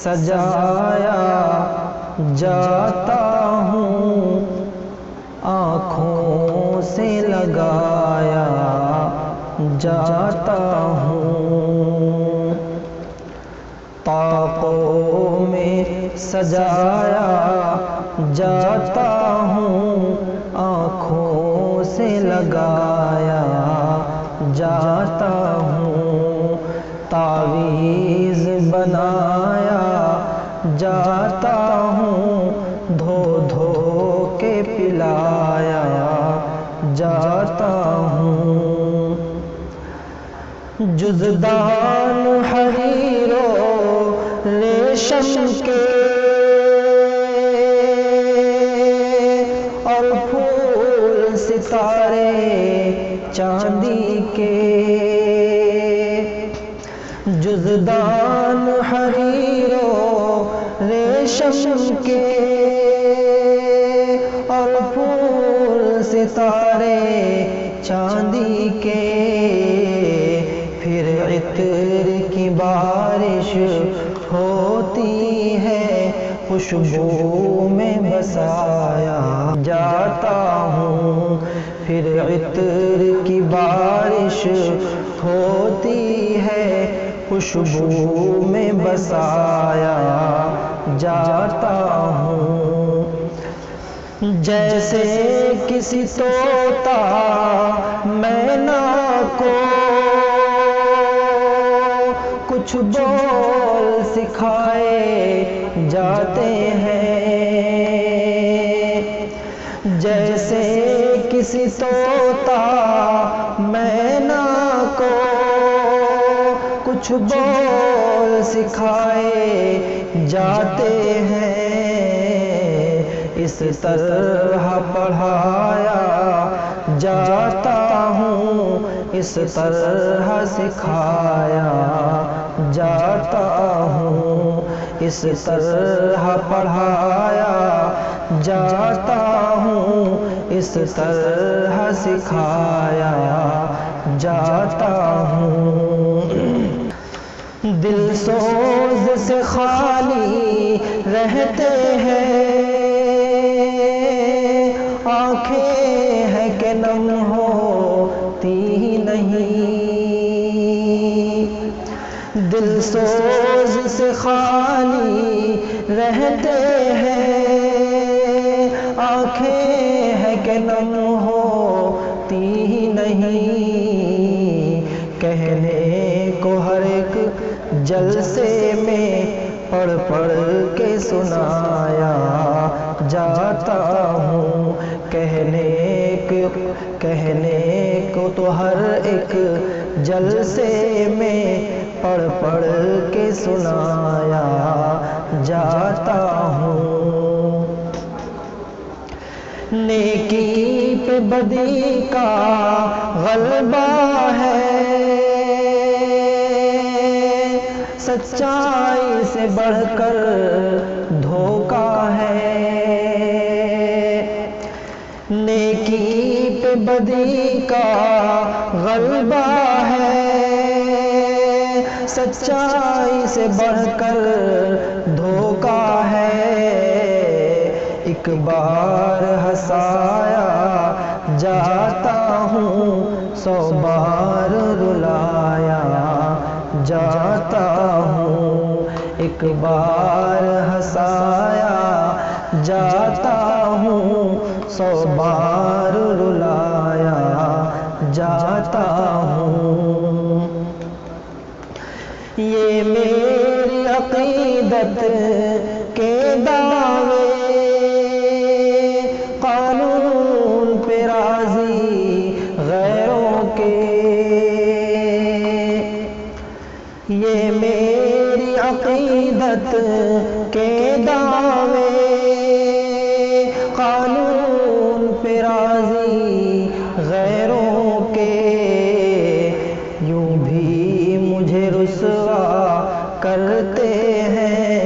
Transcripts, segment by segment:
سجایا جاتا ہوں، آنکھوں سے لگایا جاتا ہوں، طاقوں میں سجایا جاتا ہوں، آنکھوں سے لگایا جاتا ہوں، تعویذ بنایا جاتا ہوں، دھو دھو کے پلایا جاتا ہوں، جزدان حریر و ریشم کے اور پھول ستارے چاندی کے، جزدان حریر و ریشم کے اور پھول ستارے چاندی کے، پھر عطر کی بارش ہوتی ہے، خوشبو میں بسایا جاتا ہوں، پھر عطر کی بارش ہوتی ہے، خوشبو میں بسایا جاتا ہوں، جیسے کسی طوطا مینا کو کچھ بول سکھائے جاتے ہیں، جیسے کسی طوطا مینا کو کچھ بول سکھائے جاتے ہیں، اس طرح پڑھایا جاتا ہوں، اس طرح سکھایا جاتا ہوں، اس طرح پڑھایا جاتا ہوں، اس طرح سکھایا جاتا ہوں، دل سوز سے خالی رہتے ہیں، آنکھیں ہیں کہ نم ہوتی ہی نہیں، دل سوز سے خالی رہتے ہیں، آنکھیں ہیں کہ نم ہوتی ہی نہیں، کہنے کو ہر ایک جلسے میں پڑھ پڑھ کے سنایا جاتا ہوں، کہنے کو تو ہر ایک جلسے میں پڑھ پڑھ کے سنایا جاتا ہوں، نیکی پہ بدی کا غلبہ ہے، سچائی سے بڑھ کر دھوکا ہے، نیکی پہ بدی کا غلبہ ہے، سچائی سے بڑھ کر دھوکا ہے، ایک بار ہنسایا جاتا ہوں، 100 بار رلایا جاتا ہوں، ایک بار ہنسایا جاتا ہوں، 100 بار رلایا جاتا ہوں، یہ میری عقیدت کے دعوے قانون پہ راضی غیروں کے، یہ میری عقیدت کے دعوے قانون پہ راضی غیروں کے، یوں بھی مجھے رسوا کرتے ہیں،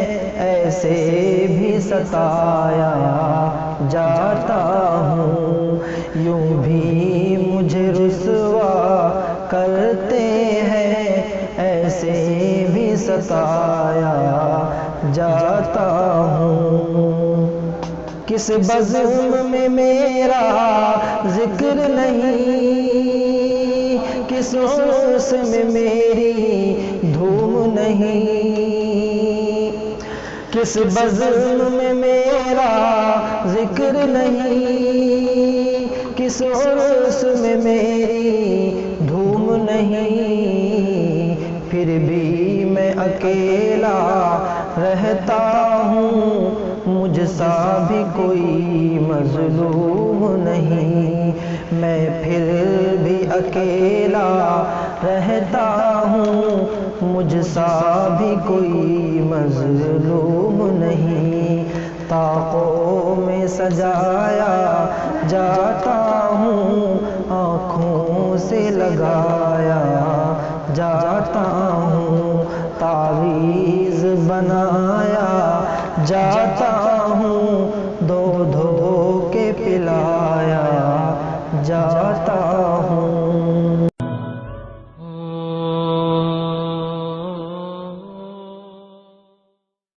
ایسے بھی ستایا جاتا ہوں، یوں بھی مجھے رسوا کرتے ہیں، ایسے بھی ستایا جاتا ہوں، کس بزم میں میرا ذکر نہیں، کس عرس میں میری دھوم نہیں، کس بزم میں میرا ذکر نہیں، کس عرس میں میری دھوم نہیں، پھر بھی میں اکیلا رہتا ہوں، مجھ سا بھی کوئی مظلوم نہیں، میں پھر بھی اکیلا رہتا ہوں، مجھ سا بھی کوئی مظلوم نہیں، طاقوں میں سجایا جاتا ہوں، آنکھوں سے لگایا جاتا ہوں، تعویذ بنایا جاتا ہوں،